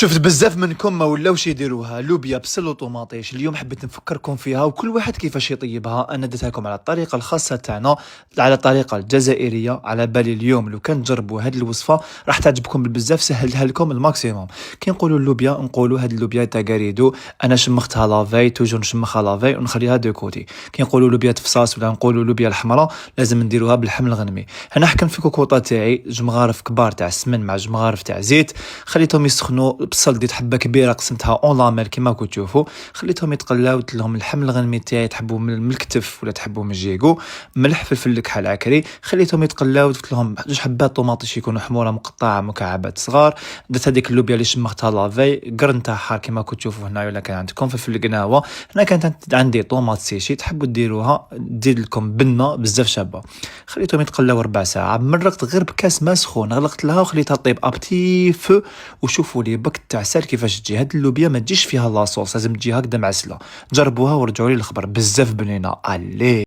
شفت بزاف منكم ما ولاوش يديروها لوبيا بسل وطوماطيش. اليوم حبيت نفكركم فيها وكل واحد كيفاش يطيبها. انا درتها لكم على الطريقه الخاصه تاعنا، على الطريقه الجزائريه. على بالي اليوم لو كان تجربوا هذه الوصفه راح تعجبكم بزاف، سهلتها لكم الماكسيموم. كي نقولوا اللوبيا نقولوا هذه اللوبيا تاع كاريدو، انا شمختها لافاي، توجور نشمخها لافاي ونخليها دو كوتي. كي نقولوا لوبيا تفصاص ولا نقولوا لوبيا الحمراء لازم نديروها باللحم الغنمي. انا حكم في كوكوطه تاعي جمغارف كبار تاع السمن مع جمغارف تاع زيت، خليتهم يسخنوا. بصل ديت حبه كبيره قسمتها اون لامير كيما راكم تشوفوا، خليتهم يتقلاو. درت لهم اللحم الغنمي تاعي، تحبوا من الكتف ولا تحبوا من الجيكو، ملح فلفل كحل عكري، خليتهم يتقلاو. درت لهم جوج حبات طوماطيش يكونوا حموره مقطعه مكعبات صغار. درت هذيك اللوبيا اللي شمختها لافي، قرن تاعها حار كيما راكم تشوفوا هنا، ولا كان عندكم فلفل قناوه. هنا كانت عندي طوماط سيشي، تحبوا ديروها دير لكم بنه بزاف شابه. خليتهم يتقلاو ربع ساعه. مرقت غير بكاس ما سخون، غلقت لها وخليتها طيب ابتي فو. وشوفوا لي بك تاع سال كيفاش تجي هاد اللوبيا، ما تجيش فيها لاصوص، لازم تجي هكذا معسله. جربوها ورجعوا لي الخبر، بزاف بنينه. الي